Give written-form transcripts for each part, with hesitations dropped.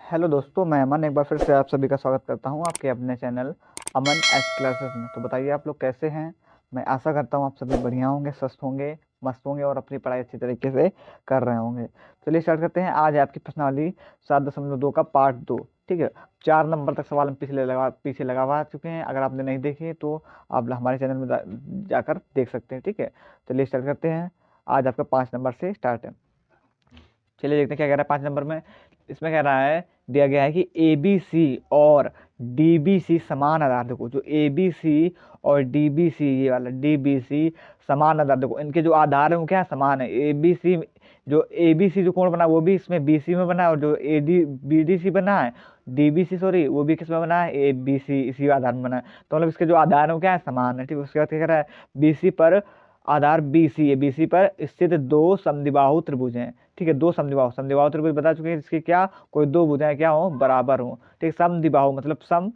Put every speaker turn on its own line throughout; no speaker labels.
Hello दोस्तों, मैं अमन एक बार फिर से आप सभी का स्वागत करता हूं आपके अपने चैनल अमन एस क्लासेस में। तो बताइए आप लोग कैसे हैं। मैं आशा करता हूं आप सभी बढ़िया होंगे, स्वस्थ होंगे, मस्त होंगे और अपनी पढ़ाई अच्छी तरीके से कर रहे होंगे। चलिए स्टार्ट करते हैं। आज आपकी प्रश्नावली 7.2 का पार्ट 2। ठीक है, 4 नंबर तक सवाल हम पीछे लगा चुके हैं। अगर आपने नहीं देखे तो आप हमारे चैनल में जाकर देख सकते हैं। ठीक है, चलिए स्टार्ट करते हैं। आज आपका 5 नंबर से स्टार्ट है। चलिए देखते हैं क्या कह रहा है 5 नंबर में। इसमें कह रहा है, दिया गया है कि ए बी सी और डी बी सी समान आधार। देखो जो ए बी सी और डी बी सी, ये वाला डी बी सी समान आधार, देखो इनके जो आधार है वो क्या समान है। ए बी सी, जो ए बी सी जो कोण बना वो भी इसमें बी सी में बना है, और जो A D B D C बना है, डी बी सी सॉरी, वो भी किस में बना है, ए बी सी, इसी आधार में बना है। तो मतलब इसके जो आधार है वो क्या है, समान है। ठीक है, उसके बाद क्या कह रहा है, बी सी पर आधार बी सी है, बी सी पर स्थित दो समद्विबाहु त्रिभुज हैं। ठीक है, दो समद्विबाहु त्रिभुज बता चुके हैं। इसकी क्या, कोई दो भुजाएं क्या हो, बराबर हो। ठीक, समद्विबाहु मतलब सम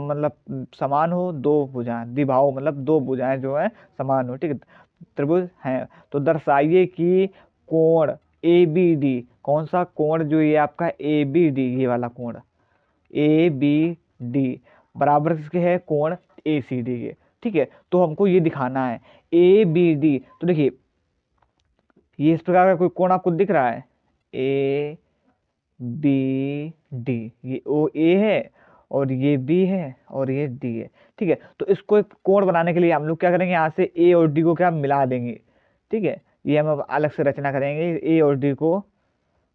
मतलब समान हो, दो भुजाएं, द्विबाहु मतलब दो भुजाएं जो है समान हो। ठीक है, त्रिभुज हैं तो दर्शाइए कि कोण ए बी डी, कौन सा कोण, जो ये आपका ए बी डी, ये वाला कोण ए बी डी बराबर किसके है, कोण ए सी डी के। ठीक है, तो हमको ये दिखाना है ए बी डी। तो देखिए ये इस प्रकार का कोई कोण आपको दिख रहा है, ए बी डी, ये ओ ए है और ये बी है और ये डी है। ठीक है, तो इसको एक कोण बनाने के लिए हम लोग क्या करेंगे, यहाँ से ए और डी को क्या मिला देंगे। ठीक है, ये हम अब अलग से रचना करेंगे। ए और डी को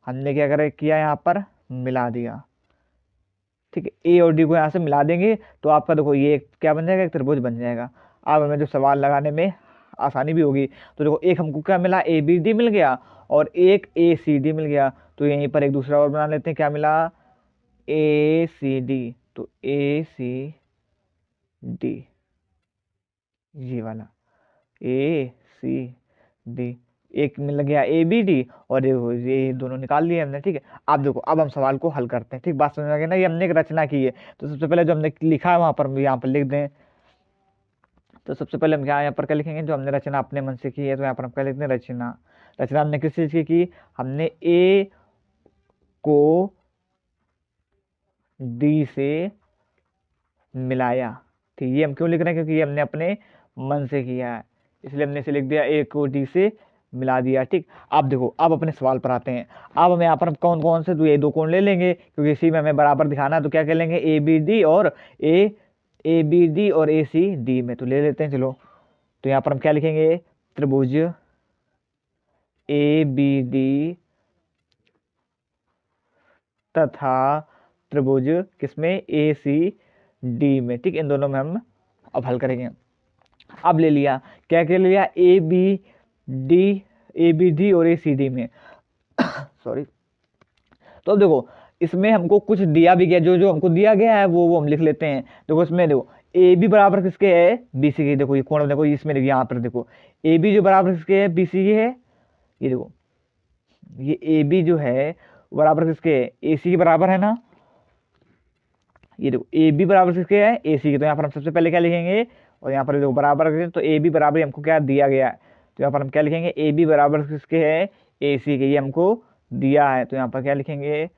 हमने क्या करे किया, यहाँ पर मिला दिया। ठीक है, ए और डी को यहाँ से मिला देंगे तो आपका देखो ये क्या बन जाएगा, एक त्रिभुज बन जाएगा। अब हमें जो सवाल लगाने में आसानी भी होगी। तो देखो एक हमको क्या मिला, ए बी डी मिल गया और एक ए सी डी मिल गया। तो यहीं पर एक दूसरा और बना लेते हैं। क्या मिला, ए सी डी। तो ए सी डी, ये वाला ए सी डी, एक मिल गया ए बी डी और ये दोनों निकाल लिए हमने। ठीक है, अब देखो अब हम सवाल को हल करते हैं। ठीक, बात समझ में आ गई ना। ये हमने एक रचना की है, तो सबसे पहले जो हमने लिखा है वहां पर यहाँ पर लिख दें। तो सबसे पहले हम यहाँ पर क्या लिखेंगे, जो हमने रचना अपने मन से की है, तो यहाँ पर हम क्या लिखते हैं, रचना। रचना हमने किस चीज की, हमने ए को डी से मिलाया। ठीक, ये हम क्यों लिख रहे हैं, क्योंकि ये हमने अपने मन से किया है, इसलिए हमने इसे लिख दिया ए को डी से मिला दिया। ठीक, अब देखो अब अपने सवाल पर आते हैं। अब हमें यहाँ पर कौन कौन से, तो ये दो कोण ले लेंगे क्योंकि इसी में हमें बराबर दिखाना है। तो क्या कर लेंगे, ए बी डी और ए बी डी और ए सी डी में तो ले लेते हैं। चलो, तो यहाँ पर हम क्या लिखेंगे, त्रिभुज ए बी डी तथा त्रिभुज किसमें, ए सी डी में। ठीक, इन दोनों में हम अब हल करेंगे। अब ले लिया, क्या क्या ले लिया, डी, ए बी डी और ए सी डी में सॉरी। तो अब देखो इसमें हमको कुछ दिया भी गया, जो जो हमको दिया गया है वो हम लिख लेते हैं। देखो इसमें देखो ए बी बराबर किसके है, बी सी के। देखो ये कोण देखो, इसमें देखो यहाँ पर देखो ए बी जो बराबर किसके है, बी सी के है। ये देखो ये ए बी जो है बराबर किसके है, ए सी के बराबर है ना। ये देखो ए बी बराबर किसके है, ए सी के। तो यहाँ पर हम सबसे पहले क्या लिखेंगे, और यहाँ पर देखो बराबर करें तो ए बी बराबर हमको क्या दिया गया है। तो यहाँ पर हम क्या लिखेंगे, ए बी बराबर किसके है, ए सी के, ये हमको दिया है। तो यहाँ पर क्या लिखेंगे,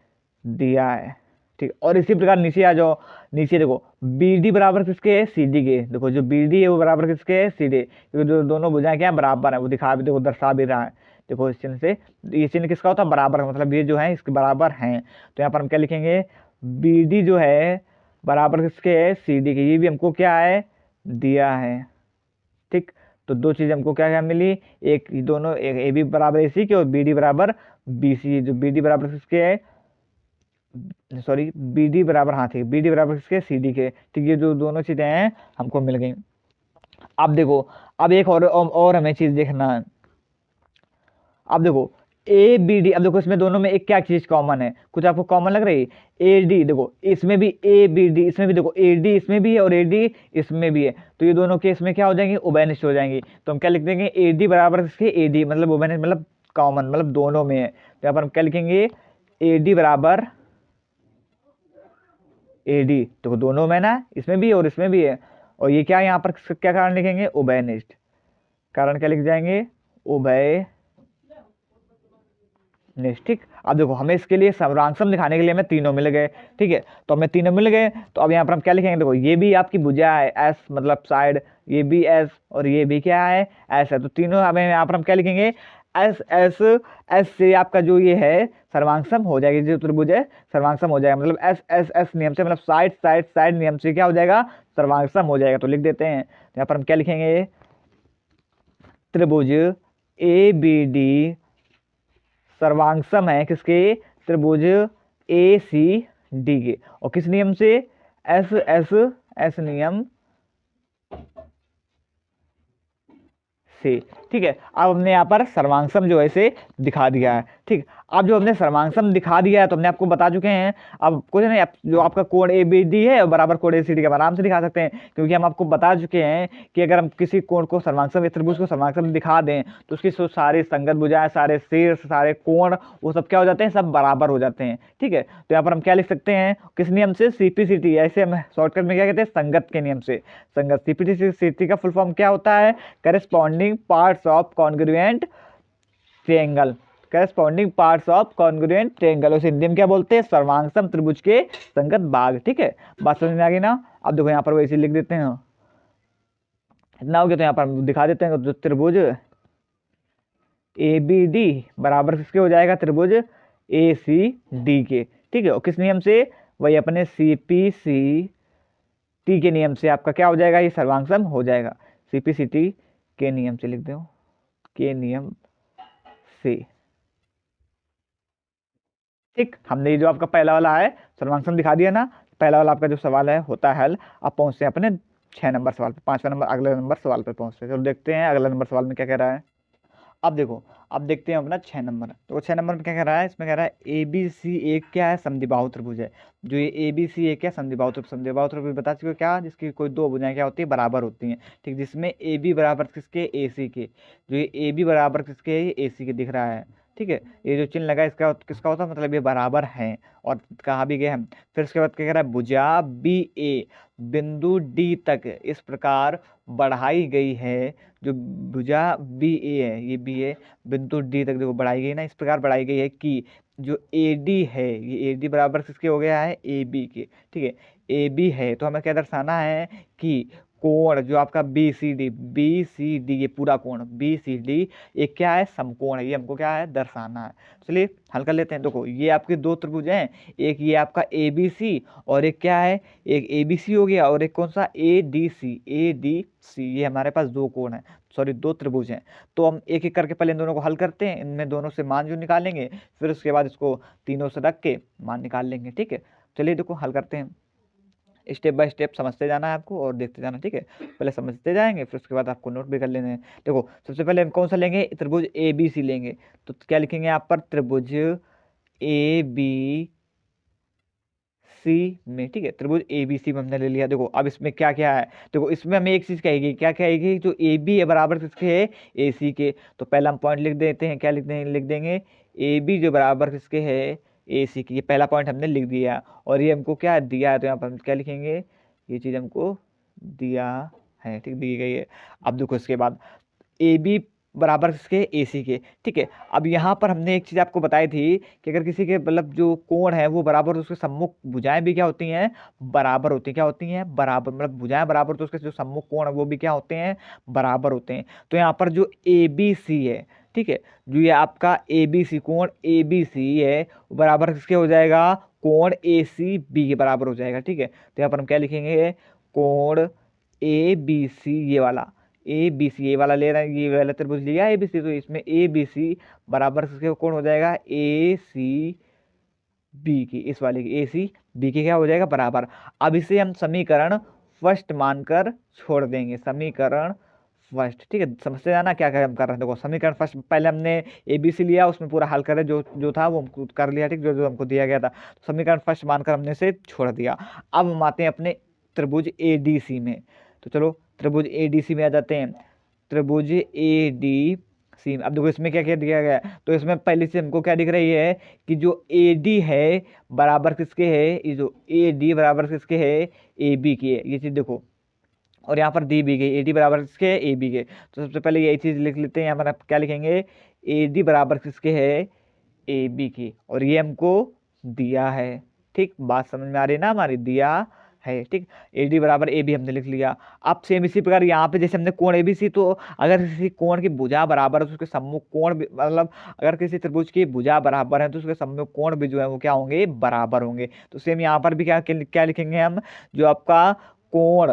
दिया है। ठीक, और इसी प्रकार नीचे आ जाओ। नीचे देखो बी डी बराबर किसके है, सी डी के। देखो जो बी डी है वो बराबर किसके है, सी डी, क्योंकि जो दोनों भुजाएं क्या है, बराबर है। वो दिखा भी देखो, दर्शा भी रहा है। देखो इस चिन्ह से, ये चिन्ह किसका होता है, बराबर का मतलब ये जो है इसके बराबर हैं। तो यहाँ पर हम क्या लिखेंगे, बी डी जो है बराबर किसके है, सी डी के। ये भी हमको क्या है, दिया है। ठीक, तो दो चीज हमको क्या क्या मिली, एक दोनों, एक ए बी बराबर ए सी के और बी डी बराबर बी सी। जो बी डी बराबर किसके है, सॉरी बी डी बराबर, हाँ ठीक, बी डी बराबर किसके, सी डी के। ठीक, ये जो दोनों चीजें हैं हमको मिल गई। अब देखो अब एक और हमें चीज देखना है। अब देखो ए बी डी, अब देखो इसमें दोनों में एक क्या चीज कॉमन है, कुछ आपको कॉमन लग रही है, ए डी। देखो इसमें भी ए बी डी, इसमें भी देखो ए डी इसमें भी है और ए डी इसमें भी है। तो ये दोनों केस में क्या हो जाएंगे, उभयनिष्ठ हो जाएंगी। तो हम क्या लिख देंगे, ए डी बराबर किसके, ए डी मतलब उभयनिष्ठ मतलब कॉमन, मतलब दोनों में है। तो यहाँ पर हम क्या लिखेंगे, ए डी बराबर ए डी, तो दोनों में ना, इसमें भी और इसमें भी है। और ये क्या, यहाँ पर क्या कारण लिखेंगे, उभयनिष्ठ। कारण क्या लिख जाएंगे, उभय नेक्स्ट, ठीक। अब देखो हमें इसके लिए सर्वांग दिखाने के लिए हमें तीनों मिल गए, ठीक है। तो हमें तीनों मिल गए, तो अब यहाँ पर हम क्या लिखेंगे, देखो ये भी आपकी भुजा है एस मतलब साइड, ये भी एस और ये भी क्या है एस है, तो तीनों हमें यहाँ पर हम क्या लिखेंगे एस एस। एस से आपका जो ये है सर्वांग हो जाएगी, जो त्रिभुज है सर्वांग हो जाएगा, मतलब एस एस एस नियम से, मतलब साइड साइड साइड नियम से क्या हो जाएगा सर्वांग हो जाएगा। तो लिख देते हैं, तो यहाँ पर हम क्या लिखेंगे, त्रिभुज ए बी डी सर्वांग है किसके, त्रिभुज ए सी डी के, और किस नियम से, एस एस एस नियम से, ठीक है। अब हमने यहाँ पर सर्वांग जो है इसे दिखा दिया है, ठीक। अब जो हमने सर्वांग दिखा दिया है तो हमने आपको बता चुके हैं, अब कुछ नहीं, जो आपका कोण ए बी डी है बराबर कोण ए सी डी का आराम से दिखा सकते हैं, क्योंकि हम आपको बता चुके हैं कि अगर हम किसी कोण को सर्वांग या त्रिभुज को सर्वांग दिखा दें तो उसकी सारे संगत भुजाएं, सारे शीर्ष, सारे कोण, वो सब क्या हो जाते हैं, सब बराबर हो जाते हैं, ठीक है। तो यहाँ पर हम क्या लिख सकते हैं, किस नियम से, सीपीसीटी, ऐसे हम शॉर्टकट में क्या कहते हैं, संगत के नियम से। संगत, सीपीसीटी का फुल फॉर्म क्या होता है, corresponding parts of congruent triangle, corresponding parts of congruent triangle, उसे हिंदी में क्या बोलते हैं, सर्वांग त्रिभुज के संगत भाग, ठीक है। बात समझ में आ गई ना। अब देखो यहाँ पर वैसे लिख देते हैं, इतना हो गया, तो यहाँ पर हम दिखा देते हैं, जो त्रिभुज ए बी डी बराबर किसके हो जाएगा, त्रिभुज ए सी डी के, ठीक है। और किस नियम से, वही अपने सी पी सी टी के नियम से आपका क्या हो जाएगा, ये सर्वांग हो जाएगा, सी पी सी टी के नियम से लिख दो, के नियम से, ठीक। हमने ये जो आपका पहला वाला है सर्वांग दिखा दिया ना, पहला वाला आपका जो सवाल है होता है हल। अब पहुंचते हैं अपने 6 नंबर सवाल पे, 5वां नंबर अगले नंबर सवाल पे पहुंचते हैं। चलो देखते हैं अगला नंबर सवाल में क्या कह रहा है। अब देखो, अब देखते हैं अपना 6 नंबर, तो 6 नंबर में क्या कह रहा है, इसमें कह रहा है ए बी सी एक क्या है, समद्विबाहु त्रिभुज है। जो ये ए बी सी एक क्या, समद्विबाहु त्रिभुज, समद्विबाहु त्रिभुज बता चुके हो क्या, जिसकी कोई दो भुजाएं क्या होती है, बराबर होती हैं, ठीक। जिसमें ए बी बराबर किसके, ए सी के, जो ये ए बी बराबर किसके, ए सी के दिख रहा है, ठीक है। ये जो चिन्ह लगा है इसका किसका होता है, मतलब ये बराबर है, और कहाँ भी गए हम। फिर उसके बाद क्या कह रहा है, भुजा बी ए बिंदु डी तक इस प्रकार बढ़ाई गई है, जो भुजा बी ए है, ये बी ए बिंदु डी तक देखो बढ़ाई गई ना, इस प्रकार बढ़ाई गई है कि जो ए डी है, ये ए डी बराबर किसके हो गया है, ए बी के, ठीक है। ए बी है तो हमें क्या दर्शाना है कि कोण जो आपका बी सी डी ये पूरा कोण बी सी डी एक क्या है, समकोण है, ये हमको क्या है दर्शाना है। चलिए हल कर लेते हैं। देखो ये आपके दो त्रिभुज हैं, एक ये आपका ए बी सी और एक क्या है, एक ए बी सी हो गया और एक कौन सा, A D C, A D C, ये हमारे पास दो कोण है, सॉरी दो त्रिभुज हैं। तो हम एक एक करके पहले इन दोनों को हल करते हैं, इनमें दोनों से मान जो निकालेंगे, फिर उसके बाद इसको तीनों से रख के मान निकाल लेंगे, ठीक है। चलिए देखो हल करते हैं, स्टेप बाय स्टेप समझते जाना है आपको और देखते जाना, ठीक है। पहले समझते जाएंगे फिर उसके बाद आपको नोट भी कर लेने हैं। देखो सबसे पहले हम कौन सा लेंगे, त्रिभुज ए बी सी लेंगे, तो क्या लिखेंगे यहाँ पर, त्रिभुज ए बी सी में, ठीक है। त्रिभुज ए बी सी में हमने ले लिया। देखो अब इसमें क्या क्या है, देखो इसमें हमें एक चीज कहेगी, क्या कहेगी, जो ए बी है बराबर किसके है, ए सी के। तो पहला हम पॉइंट लिख देते हैं, क्या लिख देंगे, ए बी जो बराबर किसके है, ए सी की। ये पहला पॉइंट हमने लिख दिया और ये हमको क्या दिया है, तो यहाँ पर हम क्या लिखेंगे, ये चीज हमको दिया है, ठीक, दी गई है। अब देखो इसके बाद ए बी बराबर किसके, ए सी के, ठीक है। अब यहाँ पर हमने एक चीज आपको बताई थी कि अगर किसी के मतलब जो कोण है वो बराबर, तो उसके सम्मुख भुजाएं भी क्या होती हैं, बराबर होती हैं, क्या होती हैं, बराबर, मतलब भुजाएं बराबर, तो उसके जो सम्मुख कोण है वो भी क्या होते हैं, बराबर होते हैं। तो यहाँ पर जो ए बी सी है, ठीक है, जो ये आपका ए बी सी कोण ए बी सी है वो बराबर किसके हो जाएगा, कोण ए सी बी के बराबर हो जाएगा, ठीक है। तो यहाँ पर हम क्या लिखेंगे, कोण ए बी सी, ये वाला ए बी सी, ये वाला ले रहे हैं, ये वाला त्रिभुज लिया ए बी सी, तो इसमें ए बी सी बराबर किसके कौन हो जाएगा, ए सी बी की, इस वाले की ए सी बी की क्या हो जाएगा, बराबर। अब इसे हम समीकरण फर्स्ट मानकर छोड़ देंगे, समीकरण फर्स्ट, ठीक है। समझते जाना क्या क्या हम कर रहे हैं। देखो समीकरण फर्स्ट, पहले हमने ए बी सी लिया, उसमें पूरा हल करे, जो जो था वो हमको कर लिया, ठीक, जो जो हमको दिया गया था। तो समीकरण फर्स्ट मानकर हमने इसे छोड़ दिया। अब हम आते हैं अपने त्रिभुज ए डी सी में, तो चलो त्रिभुज ए डी सी में आ जाते हैं। त्रिभुज ए डी सी, अब देखो इसमें क्या क्या दिया गया है, तो इसमें पहले से हमको क्या दिख रही है कि जो ए डी है बराबर किसके है, ये जो ए डी बराबर किसके है, ए बी की है, ये चीज देखो, और यहाँ पर दी भी गई ए डी बराबर किसके है, ए बी के। तो सबसे पहले यही चीज लिख लेते हैं, यहाँ पर आप क्या लिखेंगे, ए डी बराबर किसके है, ए बी की, और ये हमको दिया है। ठीक, बात समझ में आ रही है ना हमारी, दिया है। ठीक, ए डी बराबर ए बी हमने लिख लिया। अब सेम इसी प्रकार यहाँ पे जैसे हमने कोण ए बी सी, तो अगर किसी कोण की भुजा बराबर है तो उसके सम्मुख कोण भी, मतलब अगर किसी त्रिभुज की भुजा बराबर है तो उसके सम्मुख कोण भी जो है वो क्या होंगे, बराबर होंगे। तो सेम यहाँ पर भी क्या क्या लिखेंगे हम, जो आपका कोण,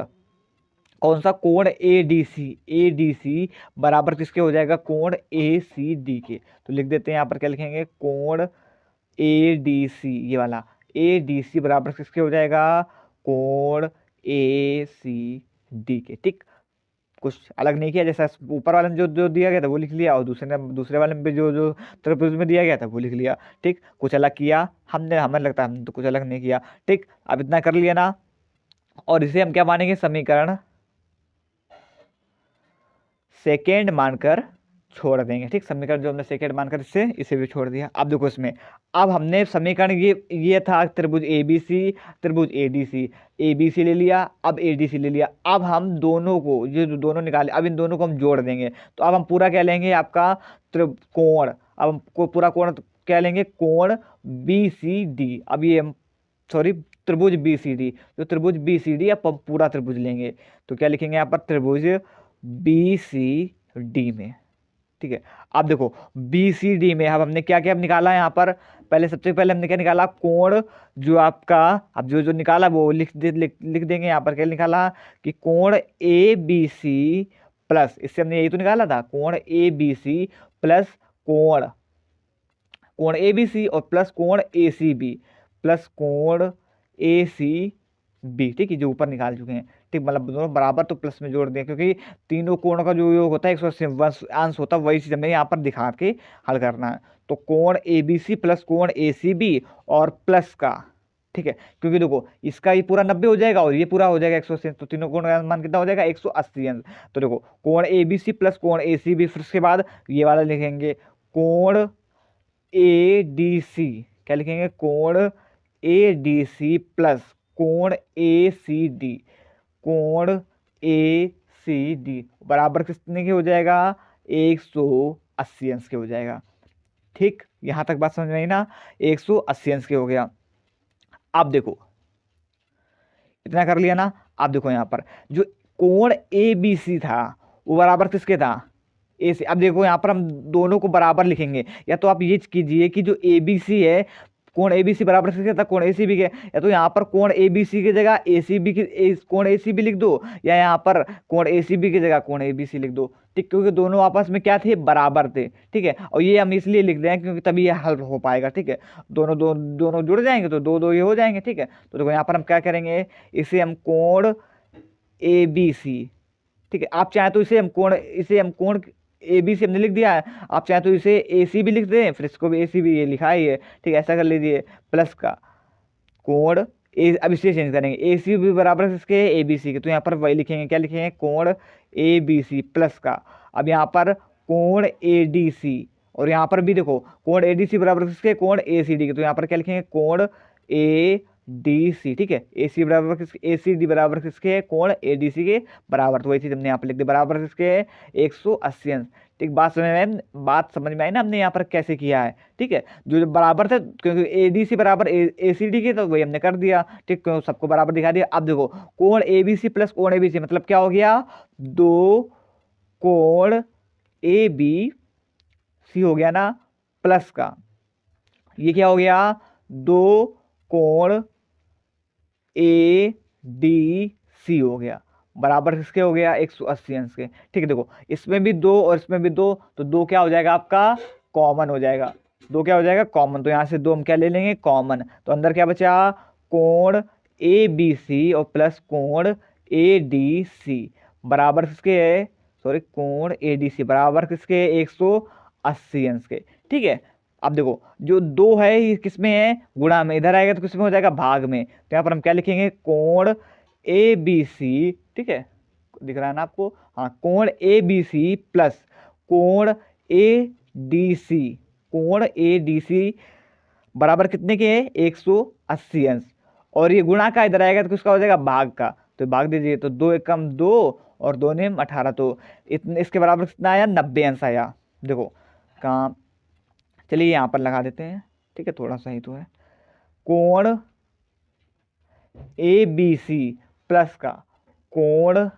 कौन सा कोण, A D C, A D C बराबर किसके हो जाएगा, कोण ए सी डी के। तो लिख देते हैं यहाँ पर क्या लिखेंगे, कोण ए डी सी, ये वाला ए डी सी बराबर किसके हो जाएगा, कोण ए सी डी के। ठीक, कुछ अलग नहीं किया, जैसा ऊपर वाले में जो जो दिया गया था वो लिख लिया, और दूसरे वाले में भी जो जो त्रिभुज में दिया गया था वो लिख लिया। ठीक, कुछ अलग किया हमने, हमें लगता है हमने तो कुछ अलग नहीं किया। ठीक, अब इतना कर लिया ना, और इसे हम क्या मानेंगे, समीकरण सेकेंड मानकर छोड़ देंगे। ठीक, समीकरण जो हमने सेकेंड मानकर इसे भी छोड़ दिया। अब देखो इसमें, अब हमने समीकरण ये था त्रिभुज ए बी सी, त्रिभुज A D C, A B C ले लिया, अब ए डी सी ले लिया। अब हम दोनों को, ये जो दोनों निकाले, अब इन दोनों को हम जोड़ देंगे। तो अब हम पूरा क्या लेंगे, आपका त्रिकोण, अब हमको पूरा कोण क्या लेंगे, कोण बी सी डी। अब ये हम, सॉरी, त्रिभुज बी सी डी, जो त्रिभुज बी सी डी, अब हम पूरा त्रिभुज लेंगे। तो क्या लिखेंगे यहाँ पर, त्रिभुज बी सी डी में। ठीक है, अब देखो बी सी डी में अब हमने क्या क्या निकाला यहाँ पर, पहले सबसे पहले हमने क्या निकाला, कोण, जो आपका, अब जो जो निकाला वो लिख देंगे यहाँ पर। क्या निकाला कि कोण ए बी सी प्लस, इससे हमने यही तो निकाला था, कोण ए बी सी प्लस कोण, कोण ए बी सी और प्लस कोण ए सी बी, प्लस कोण ए सी बी। ठीक है, जो ऊपर निकाल चुके हैं। ठीक, मतलब दोनों बराबर तो प्लस में जोड़ दें, क्योंकि तीनों कोणों का जो योग होता है 180 अंश होता है, वही चीज हमें यहाँ पर दिखा के हल करना है। तो कोण ए बी सी प्लस कोण ए सी बी और प्लस का, ठीक है, क्योंकि देखो इसका ये पूरा 90 हो जाएगा और ये पूरा हो जाएगा 180, तो तीनों कोण का मान कितना हो जाएगा, 180 अंश। तो देखो कोण ए बी सी प्लस कोण ए सी बी, फिर उसके बाद ये वाला लिखेंगे कोण ए डी सी, क्या लिखेंगे, कोण ए डी सी प्लस कोण ए सी डी, कोण ए सी डी बराबर कितने के हो जाएगा, 180 अंश के हो जाएगा। ठीक, यहां तक बात समझ में आई ना, 180 अंश के हो गया। अब देखो इतना कर लिया ना, अब देखो यहाँ पर जो कोण ए बी सी था वो बराबर किसके था, ए सी। अब देखो यहाँ पर हम दोनों को बराबर लिखेंगे, या तो आप ये कीजिए कि जो ए बी सी है, कोण ए बी सी बराबर किसके था, कोण ए सी बी के, या तो यहाँ पर कोण ए बी सी की जगह ए सी बी की, कोण ए सी बी लिख दो, या यहाँ पर कोण ए सी बी की जगह कोण ए बी सी लिख दो। ठीक, क्योंकि दोनों आपस में क्या थे, बराबर थे। ठीक है, और ये हम इसलिए लिख दें क्योंकि तभी ये हल हो पाएगा। ठीक है, दोनों जुड़ जाएंगे तो दो दो ये हो जाएंगे। ठीक है, तो देखो यहाँ पर हम क्या करेंगे, इसे हम कोण ए बी सी, ठीक है, आप चाहे तो इसे हम कोण ए बी सी हमने लिख दिया है, आप चाहे तो इसे ए सी भी लिख दें, फिर इसको भी ए सी भी, ये लिखा ही है। ठीक है, ऐसा कर लीजिए, प्लस का कोण ए, अब इसे चेंज करेंगे, ए सी भी बराबर किसके, ए बी सी के, तो यहाँ पर वही लिखेंगे, क्या लिखेंगे, कोण ए बी सी प्लस का, अब यहाँ पर कोण ए डी सी, और यहाँ पर भी देखो कोण ए डी सी बराबर किसके, कोण ए सी डी के, तो यहाँ पर क्या लिखेंगे, कोण ए डी सी। ठीक है, ए सी बराबर किसके, ए सी डी बराबर किसके, कोण ए डी सी के बराबर, तो वही चीज हमने यहाँ पर लिख दी, बराबर किसके, 180 अंश। ठीक, बात समझ में आई ना, हमने यहाँ पर कैसे किया है। ठीक है, जो बराबर थे, क्योंकि ए डी सी बराबर ए सी डी के, तो वही हमने कर दिया। ठीक, सबको बराबर दिखा दिया। अब देखो कोण ए बी सी प्लस कोण ए बी सी, मतलब क्या हो गया, दो कोण ए बी सी हो गया ना, प्लस का ये क्या हो गया, दो कोण ए डी सी हो गया, बराबर किसके हो गया, 180 अंश के। ठीक है, देखो इसमें भी दो और इसमें भी दो, तो दो क्या हो जाएगा आपका, कॉमन हो जाएगा, दो क्या हो जाएगा, कॉमन। तो यहाँ से दो हम क्या ले लेंगे, कॉमन, तो अंदर क्या बचा, कोण ए बी सी और प्लस कोण ए डी सी बराबर किसके है, सॉरी, कोण ए डी सी बराबर किसके, 180 अंश के। ठीक है, अब देखो जो दो है ये किस में है, गुणा में, इधर आएगा तो किस में हो जाएगा, भाग में। तो यहाँ पर हम क्या लिखेंगे, कोण ए बी सी, ठीक है, दिख रहा है ना आपको, हाँ, कोण ए बी सी प्लस कोण ए डी सी, कोण ए डी सी बराबर कितने के हैं, 180 अंश, और ये गुणा का इधर आएगा तो किसका हो जाएगा, भाग का, तो भाग दीजिए, तो 2 एकम 2 और 2 ने 18, तो इतने इसके बराबर कितना आया, 90 अंश आया। देखो कहाँ चलिए यहाँ पर लगा देते हैं, ठीक है, थोड़ा सा ही तो है। कोण ए बी सी प्लस का कोण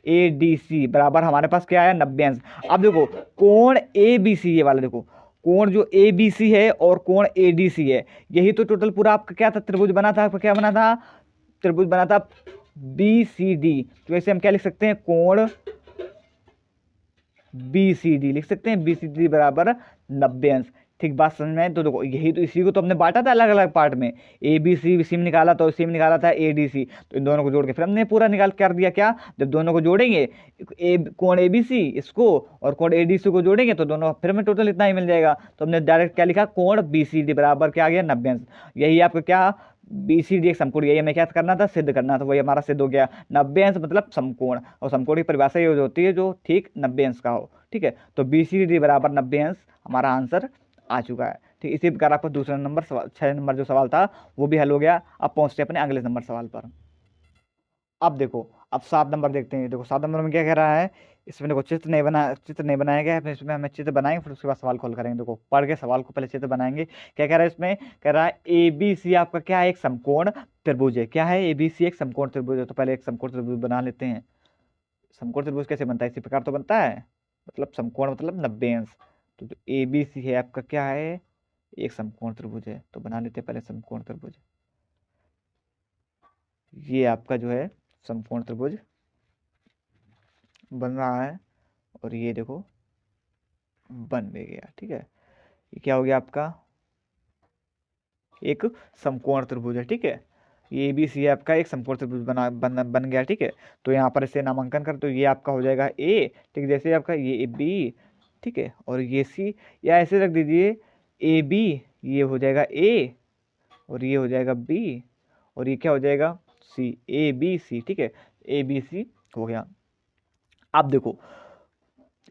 ए डी सी बराबर हमारे पास क्या आया 90 अंश। अब देखो कोण ए बी सी, ये वाला देखो कोण जो ए बी सी है और कोण ए डी सी है, यही तो टोटल पूरा आपका क्या था, त्रिभुज बना था। आपका क्या बना था, त्रिभुज बना था बी सी डी। तो ऐसे हम क्या लिख सकते हैं, कोण बी सी डी लिख सकते हैं, बी सी डी बराबर 90 अंश। ठीक बात समझ में आए? तो देखो यही तो, इसी को तो हमने बांटा था अलग अलग पार्ट में, ए बी सी में निकाला तो इसी में निकाला था ए डी सी, तो इन दोनों को जोड़ के फिर हमने पूरा निकाल कर दिया। क्या, जब दोनों को जोड़ेंगे, कोण ए बी सी इसको और कोण ए डी सी को जोड़ेंगे तो दोनों फिर हमें टोटल इतना ही मिल जाएगा। तो हमने डायरेक्ट क्या लिखा, कोण बी सी डी बराबर क्या आ गया 90 अंश। यही आपका क्या, बी सी डी एक समकोण, यही हमें क्या करना था, सिद्ध करना था, वही हमारा सिद्ध हो गया। 90 अंश मतलब समकोण, और समकोण की परिभाषा ये होती है जो ठीक 90 अंश का हो। ठीक है, तो बी सी डी बराबर 90 अंश हमारा आंसर आ चुका है। ठीक, इसी प्रकार आपका दूसरा नंबर सवाल, 6 नंबर जो सवाल था वो भी हल हो गया। अब पहुंचते हैं अपने अगले नंबर सवाल पर। अब देखो, अब 7 नंबर देखते हैं। देखो 7 नंबर में क्या कह रहा है, इसमें देखो चित्र नहीं बनाया गया है, फिर इसमें हमें चित्र बनाएंगे, फिर उसके बाद सवाल कॉल करेंगे। देखो पढ़ के सवाल को पहले चित्र बनाएंगे। क्या कह रहा है इसमें, कह रहा है ए बी सी आपका क्या है, एक समकोण त्रिभुज है। क्या है, ए बी सी एक समकोण त्रिभुज है। तो पहले एक समकोण त्रिभुज बना लेते हैं। समकोण त्रिभुज कैसे बनता है, इसी प्रकार तो बनता है, मतलब समकोण मतलब 90 अंश। तो जो ए बी सी है आपका क्या है, एक समकोण त्रिभुज है। तो बना लेते हैं पहले समकोण त्रिभुज। ये आपका जो है समकोण त्रिभुज बन रहा है, और ये देखो बन भी गया। ठीक है, ये क्या हो गया आपका, एक समकोण त्रिभुज है। ठीक है, ये बी सी आपका एक समकोण त्रिभुज बन गया। ठीक है, तो यहाँ पर इसे नामांकन कर, तो ये आपका हो जाएगा ए। ठीक, जैसे आपका ये बी, ठीक है, और ये सी, या ऐसे रख दीजिए ए बी, ये हो जाएगा ए, और ये हो जाएगा बी, और ये क्या हो जाएगा सी, ए बी सी। ठीक है, ए बी सी हो गया। अब देखो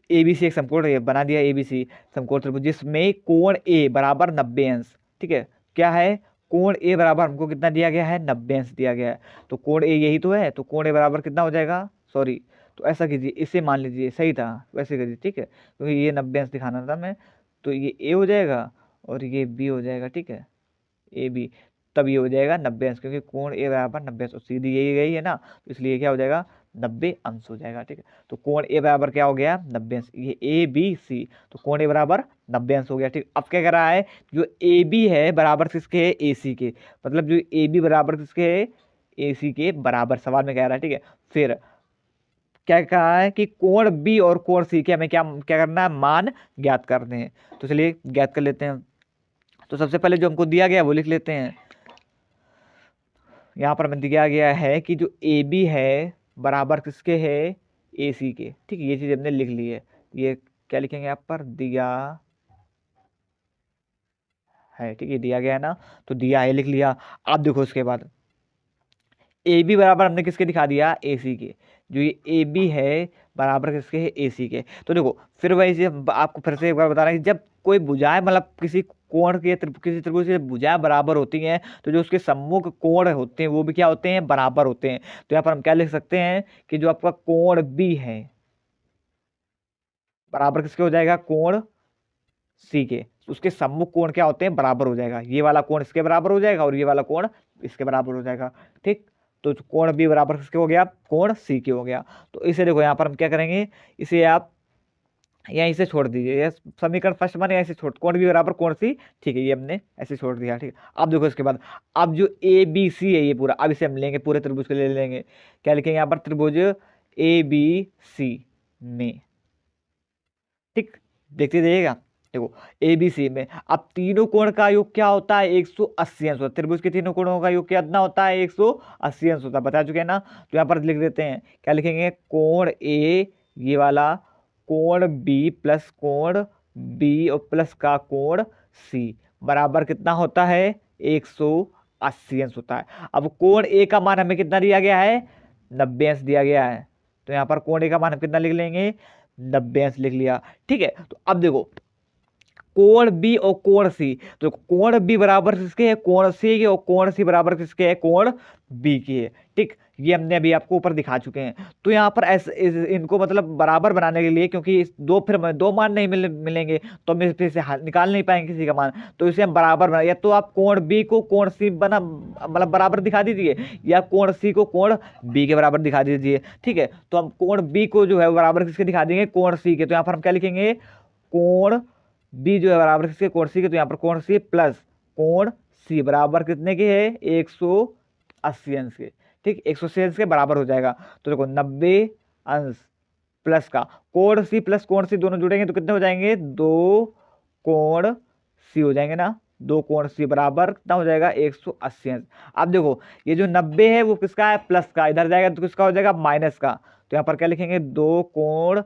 ए बी सी एक समकोण बना दिया, ए बी सी समकोण त्रिभुज जिसमें कोण ए बराबर 90 अंश। ठीक है, क्या है, कोण ए बराबर हमको कितना दिया गया है, 90 अंश दिया गया है। तो कोण ए यही तो है, तो कोण ए बराबर कितना हो जाएगा, सॉरी, तो ऐसा कीजिए, इसे मान लीजिए, सही था वैसे कीजिए। ठीक है, क्योंकि ये 90 अंश दिखाना था मैं, तो ये ए हो जाएगा और ये बी हो जाएगा। ठीक है, ए बी, तब ये हो जाएगा 90 अंश, क्योंकि कोण ए बराबर 90 अंश, सीधी यही गई है ना, तो इसलिए क्या हो जाएगा 90 अंश हो जाएगा। ठीक है, तो कोण ए बराबर क्या हो गया 90 अंश, ये ए बी सी, तो कोण ए बराबर 90 अंश हो गया। ठीक, अब क्या कर रहा है, जो ए बी है बराबर किसके है, ए सी के, मतलब जो ए बी बराबर किसके है, ए सी के बराबर, सवाल में कह रहा है। ठीक है, फिर क्या कहा है कि कोण बी और कोण सी के हमें क्या क्या करना है, मान ज्ञात करने हैं। तो चलिए ज्ञात कर लेते हैं। तो सबसे पहले जो हमको दिया गया वो लिख लेते हैं। यहाँ पर हमें दिया गया है कि जो ए बी है बराबर किसके है, ए सी के। ठीक है, ये चीज हमने लिख ली है। ये क्या लिखेंगे यहाँ पर, दिया है। ठीक है, दिया गया है ना, तो दिया है लिख लिया। अब देखो उसके बाद ए बी बराबर हमने किसके दिखा दिया, ए सी के। जो ये ए बी है बराबर किसके है, ए सी के। तो देखो फिर वही से आपको फिर से एक बार बता रहा है कि जब कोई भुजाएं, मतलब किसी कोण के किसी त्रिभुज की भुजाएं बराबर होती हैं, तो जो उसके सम्मुख कोण होते हैं वो भी क्या होते हैं, बराबर होते हैं। तो यहाँ पर हम क्या लिख सकते हैं कि जो आपका कोण बी है बराबर किसके हो जाएगा, कोण सी के, उसके सम्मुख कोण क्या होते हैं, बराबर हो जाएगा। ये वाला कोण इसके बराबर हो जाएगा और ये वाला कोण इसके बराबर हो जाएगा। ठीक, तो कोण बी बराबर किसके हो गया, कोण सी के हो गया। तो इसे देखो यहाँ पर हम क्या करेंगे, इसे आप यहीं से छोड़ दीजिए, ये समीकरण फर्स्ट बने ऐसे छोड़, कोण बी बराबर कोण सी। ठीक है, ये हमने ऐसे छोड़ दिया। ठीक है, अब देखो इसके बाद, अब जो ए बी सी है ये पूरा, अब इसे हम लेंगे पूरे त्रिभुज के ले लेंगे। क्या लिखेंगे यहाँ पर, त्रिभुज ए बी सी में। ठीक, देखते जाइएगा। देखो ए बी सी में अब तीनों कोण का योग क्या होता है, 180 अंश होता है। त्रिभुज के तीनों कोणों का योग कितना होता है, 180 अंश होता है, बता चुके हैं ना। तो यहाँ पर लिख देते हैं, क्या लिखेंगे, कोण ए ये वाला, कोण बी प्लस कोण बी और प्लस का कोण सी बराबर कितना होता है, 180 अंश होता है। अब कोण ए का मान हमें कितना दिया गया है, 90 अंश दिया गया है। तो यहाँ पर कोण ए का मान हम कितना लिख लेंगे, 90 अंश लिख लिया। ठीक है, तो अब देखो कोण बी और कोण सी, तो कोण बी बराबर किसके है, कोण सी के, और कोण सी बराबर किसके है, कोण बी की है। ठीक, ये हमने अभी आपको ऊपर दिखा चुके हैं। तो यहाँ पर ऐसे इनको मतलब बराबर बनाने के लिए, क्योंकि इस दो फिर दो मान नहीं मिलेंगे तो हम इसमें से निकाल नहीं पाएंगे किसी का मान, तो इसे हम बराबर बना, या तो आप कोण बी को कोण सी बना मतलब बराबर दिखा दीजिए, या कोण सी को कोण बी के बराबर दिखा दीजिए। ठीक है, तो हम कोण बी को जो है बराबर किसके दिखा देंगे, कोण सी के। तो यहाँ पर हम क्या लिखेंगे, कोण बी जो है बराबर किसके, कोण सी के। तो यहाँ पर कोण सी प्लस कोण सी बराबर कितने के है, 180 अंश के। ठीक, 180 अंश के बराबर हो जाएगा। तो देखो 90 अंश प्लस का कोण सी प्लस कोण सी दोनों जुड़ेंगे तो कितने हो जाएंगे, 2 कोण सी हो जाएंगे ना। 2 कोण सी बराबर कितना हो जाएगा, 180 अंश। अब देखो ये जो 90 है वो किसका है, प्लस का, इधर जाएगा तो किसका हो जाएगा, माइनस का। तो यहाँ पर क्या लिखेंगे, 2 कोण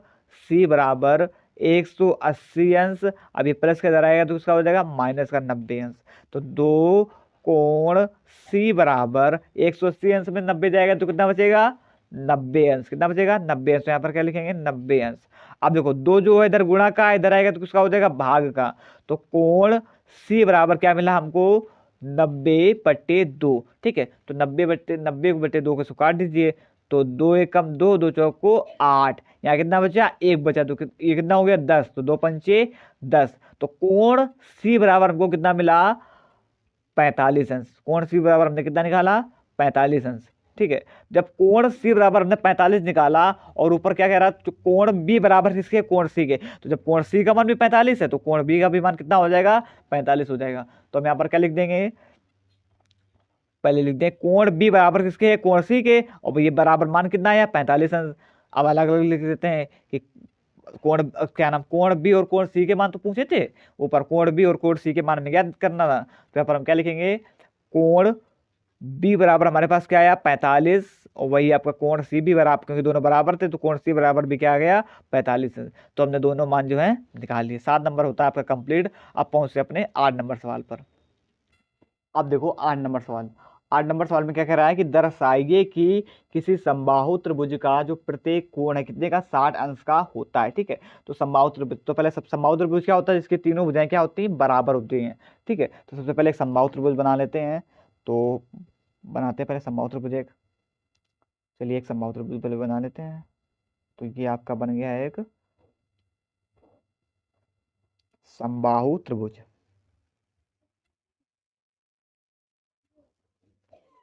सी बराबर 180 अंश। अब ये प्लस का इधर आएगा तो किसका हो जाएगा, माइनस का 90 अंश। तो 2 कोण सी बराबर 180 अंश में 90 जाएगा तो कितना बचेगा, 90 अंश। कितना बचेगा, 90 अंश। तो यहाँ पर क्या लिखेंगे, 90 अंश। अब देखो दो जो है इधर गुणा का, इधर आएगा तो किसका हो जाएगा, भाग का। तो कोण सी बराबर क्या मिला हमको, 90/2। ठीक है, तो 90/2 को काट दीजिए। तो 2 एकम 2, 2 चौक को 8, यहाँ कितना बचा, 1 बचा। तो ये कितना हो गया, 10। तो 2 पंचे 10। तो कोण सी बराबर हमको कितना मिला, 45 अंश। कोण सी बराबर हमने कितना निकाला, 45 अंश। ठीक है, जब कोण सी बराबर हमने 45 निकाला, और ऊपर क्या कह रहा है, तो कोण बी बराबर किसके, कोण सी के। तो जब कोण सी का मान भी 45 है तो कोण बी का भी मान कितना हो जाएगा, 45 हो जाएगा। तो हम यहाँ पर क्या लिख देंगे, पहले लिख दें कोण बी बराबर किसके है, कोण सी के, और ये बराबर मान कितना है, 45 अंश। अब अलग अलग लिख देते हैं कि कोण क्या नाम, कोण बी और कोण सी के मान तो पूछे थे ऊपर, कोण बी और कोण सी के मान में क्या करना था। तो यहाँ पर हम क्या लिखेंगे, कोण बी बराबर हमारे पास क्या आया, 45, और वही आपका कोण सी भी बराबर, क्योंकि दोनों बराबर थे तो कोण सी बराबर भी क्या आ गया, 45। तो हमने दोनों मान जो है निकाल लिए। 7 नंबर होता है आपका कंप्लीट। अब पहुंचे अपने 8 नंबर सवाल पर। अब देखो 8 नंबर सवाल। 8 नंबर सवाल में क्या कह रहा है कि दर्शाइए कि किसी समबाहु त्रिभुज का जो प्रत्येक कोण है कितने का, 60 अंश का होता है। ठीक है, तो समबाहु त्रिभुज, तो पहले सब समबाहु त्रिभुज क्या होता है, जिसकी तीनों भुजाएं क्या होती हैं, बराबर होती हैं। ठीक है, तो सबसे पहले एक समबाहु त्रिभुज बना लेते हैं। तो बनाते हैं पहले समबाहु त्रिभुज एक। चलिए एक समबाहु त्रिभुज पहले बना लेते हैं। तो ये आपका बन गया है एक समबाहु त्रिभुज।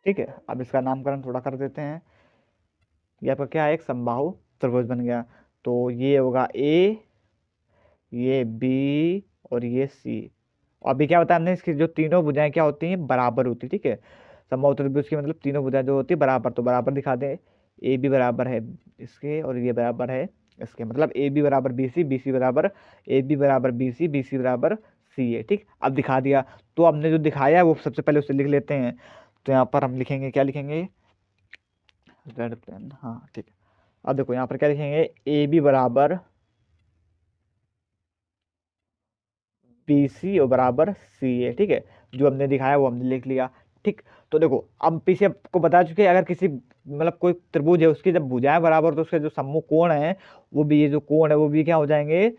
ठीक है, अब इसका नामकरण थोड़ा कर देते हैं। ये आपका क्या है, एक समबाहु त्रिभुज बन गया। तो ये होगा ए, ये बी, और ये सी। और अभी क्या बताया हमने, इसकी जो तीनों भुजाएं क्या होती हैं, बराबर होती है। ठीक है, समबाहु त्रिभुज की मतलब तीनों भुजाएं जो होती है बराबर, तो बराबर दिखा दें। ए बी बराबर है इसके, और ये बराबर है इसके, मतलब ए बी बराबर बी सी, बी सी बराबर ए बी बराबर बी सी, बी सी बराबर सी है। ठीक, अब दिखा दिया। तो हमने जो दिखाया है वो सबसे पहले उसे लिख लेते हैं। तो यहाँ पर हम लिखेंगे, क्या लिखेंगे, रेड पेन, हाँ ठीक है। अब देखो यहाँ पर क्या लिखेंगे, ए बी बराबर बी सी और बराबर सी है। ठीक है, जो हमने दिखाया वो हमने लिख लिया। ठीक, तो देखो अब पीछे आपको बता चुके हैं, अगर किसी मतलब कोई त्रिभुज है उसकी जब भुजाएं बराबर, तो उसके जो सम्मुख कोण है वो भी, ये जो कोण है वो भी क्या हो जाएंगे,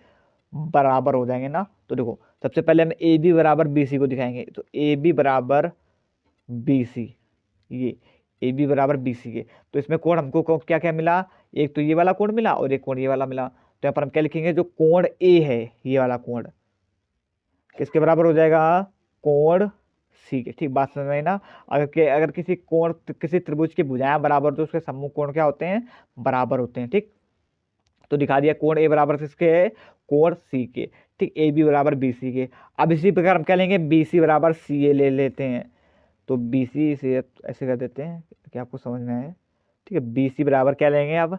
बराबर हो जाएंगे ना। तो देखो सबसे पहले हम ए बी बराबर बी सी को दिखाएंगे। तो ए बी बराबर बी सी, ये ए बी बराबर बी सी के, तो इसमें कोण हमको क्या क्या मिला, एक तो ये वाला कोण मिला और एक कोण ये वाला मिला। तो यहाँ पर हम क्या लिखेंगे, जो कोण ए है ये वाला कोण किसके बराबर हो जाएगा, कोण सी के। ठीक, बात समझ में आई ना। अगर किसी कोण, किसी त्रिभुज की भुजाएं बराबर, तो उसके सम्मुख कोण क्या होते हैं, बराबर होते हैं। ठीक, तो दिखा दिया कोण ए बराबर किसके है, कोण सी के। ठीक, ए बी बराबर बी सी के। अब इसी प्रकार हम क्या लेंगे, बी सी बराबर सी ए ले लेते हैं। तो बी सी से ऐसे कर देते हैं कि आपको समझ में आए। ठीक है, बी सी बराबर क्या लेंगे, अब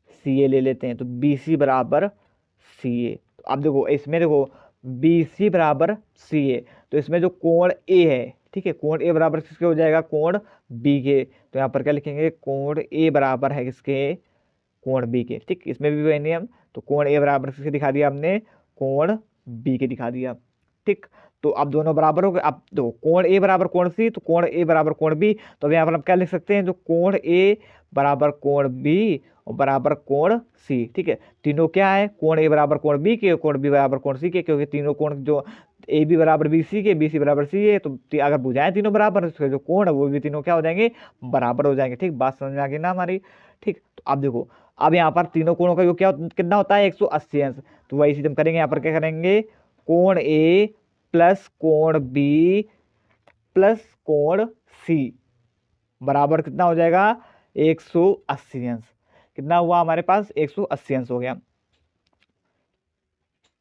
सी ए ले लेते हैं। तो बी सी बराबर सी ए। तो अब देखो इसमें देखो बी सी बराबर सी ए, तो इसमें जो कोण ए है, ठीक है, कोण ए बराबर किसके हो जाएगा, कोण बी के। तो यहाँ पर क्या लिखेंगे, कोण ए बराबर है किसके, कोण बी के। ठीक, इसमें भी वही नियम। तो कोण ए बराबर किसके दिखा दिया हमने, कोण बी के दिखा दिया। ठीक, तो अब दोनों बराबर हो गए। अब दो कोण ए बराबर कोण सी, तो कोण ए बराबर कोण बी, तो अब यहाँ पर हम क्या लिख सकते हैं, जो कोण ए बराबर कोण बी और बराबर कोण सी। ठीक है, तीनों क्या है, कोण ए बराबर कोण बी के, कोण बी बराबर कोण सी के, क्योंकि तीनों कोण जो ए बी बराबर बी सी के, बी सी बराबर सी है, तो अगर भुजाएं तीनों बराबर, उसके जो कोण है वो भी तीनों क्या हो जाएंगे, बराबर हो जाएंगे। ठीक, बात समझ में आ गई ना हमारी। ठीक, तो अब देखो, अब यहाँ पर तीनों कोणों का योग क्या कितना होता है, 180 अंश। तो वही चीज हम करेंगे, यहाँ पर क्या करेंगे, कोण ए प्लस कोण बी प्लस कोण सी बराबर कितना हो जाएगा, 180 अंश। कितना हुआ हमारे पास, 180 अंश हो गया।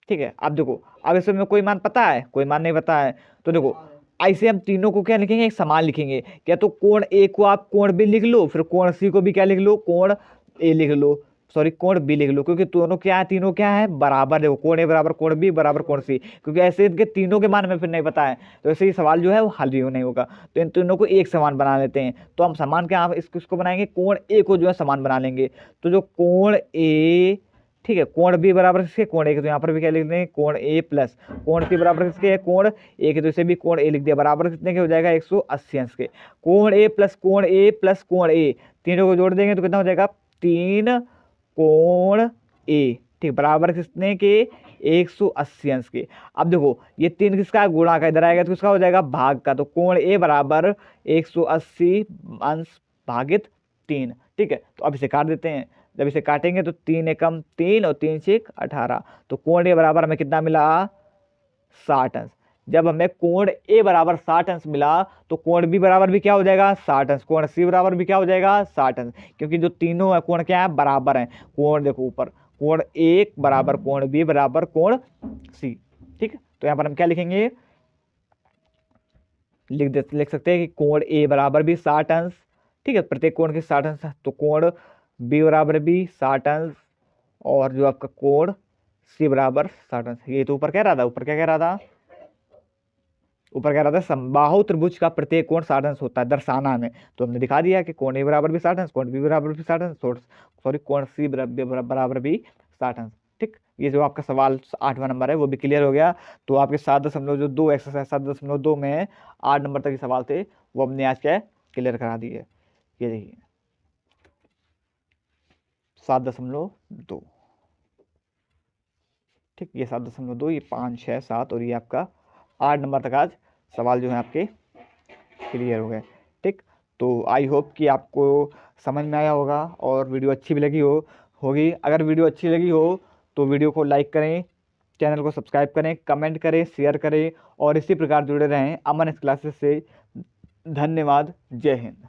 ठीक है, अब देखो, अब इसमें कोई मान पता है, कोई मान नहीं पता है, तो देखो ऐसे हम तीनों को क्या लिखेंगे, एक समान लिखेंगे। क्या, तो कोण ए को आप कोण बी लिख लो, फिर कोण सी को भी क्या लिख लो, कोण ए लिख लो, सॉरी कोण बी लिख लो, क्योंकि दोनों क्या है, तीनों क्या है, बराबर। देखो कोण ए बराबर कोण बी बराबर कोण सी, क्योंकि ऐसे इनके तीनों के मान में फिर नहीं पता है, तो ऐसे ही सवाल जो है वो हल ही नहीं होगा। तो इन तीनों को एक समान बना लेते हैं। तो हम समान क्या, इसको बनाएंगे, कोण ए को जो है समान बना लेंगे। तो जो कोण ए, ठीक है, कोण बी बराबर किसके, कोण ए के, तो यहाँ पर भी क्या लिख देंगे, कोण ए प्लस कोण सी बराबर किसके है, कोण ए के, तो इसे भी कोण ए लिख दिया, बराबर कितने के हो जाएगा, 180 अंश के। कोण ए प्लस कोण ए प्लस कोण ए, तीनों को जोड़ देंगे तो कितना हो जाएगा, 3 कोण ए। ठीक, बराबर कितने के, 180 अंश के। अब देखो ये 3 किसका है, गुणा का, इधर आएगा तो किसका हो जाएगा, भाग का। तो कोण ए बराबर 180 अंश भागित 3। ठीक है, तो अब इसे काट देते हैं। जब इसे काटेंगे तो 3 एकम 3 और 3 छेक 18, तो कोण ए बराबर हमें कितना मिला, 60 अंश। जब हमें कोण ए बराबर 60 अंश मिला, तो कोण बी बराबर भी क्या हो जाएगा, 60 अंश। कोण सी बराबर भी क्या हो जाएगा, 60 अंश, क्योंकि जो तीनों है कोण क्या है, बराबर हैं। कोण देखो ऊपर, कोण ए बराबर कोण बी बराबर कोण सी। ठीक है, तो यहाँ पर हम क्या लिखेंगे, लिख सकते हैं कि कोण ए बराबर भी 60 अंश। ठीक है, प्रत्येक कोण के 60 अंश, तो कोण बी बराबर भी 60 अंश, और जो आपका कोण सी बराबर 60 अंश। ये तो ऊपर कह रहा था, ऊपर क्या कह रहा था, ऊपर कह रहा था समबाहु त्रिभुज का प्रत्येक कोण 60 अंश होता है दर्शाना में। तो हमने दिखा दिया कि कोण ए बराबर भी 60 अंश, कोण बी बराबर भी 60 अंश, सॉरी कोण सी बराबर भी 60 अंश। ठीक, ये जो आपका सवाल 8वां नंबर है वो भी क्लियर हो गया। तो आपके 7.2 एक्सरसाइज 7.2 में 8 नंबर तक के सवाल थे, वो हमने आज क्या क्लियर करा दिए। ये देखिए 7.2। ठीक, ये 7.2, ये 5, 6, 7 और ये आपका 8 नंबर तक आज सवाल जो है आपके क्लियर हो गए। ठीक, तो आई होप कि आपको समझ में आया होगा और वीडियो अच्छी भी लगी होगी। अगर वीडियो अच्छी लगी हो तो वीडियो को लाइक करें, चैनल को सब्सक्राइब करें, कमेंट करें, शेयर करें और इसी प्रकार जुड़े रहें अमन क्लासेस से। धन्यवाद, जय हिंद।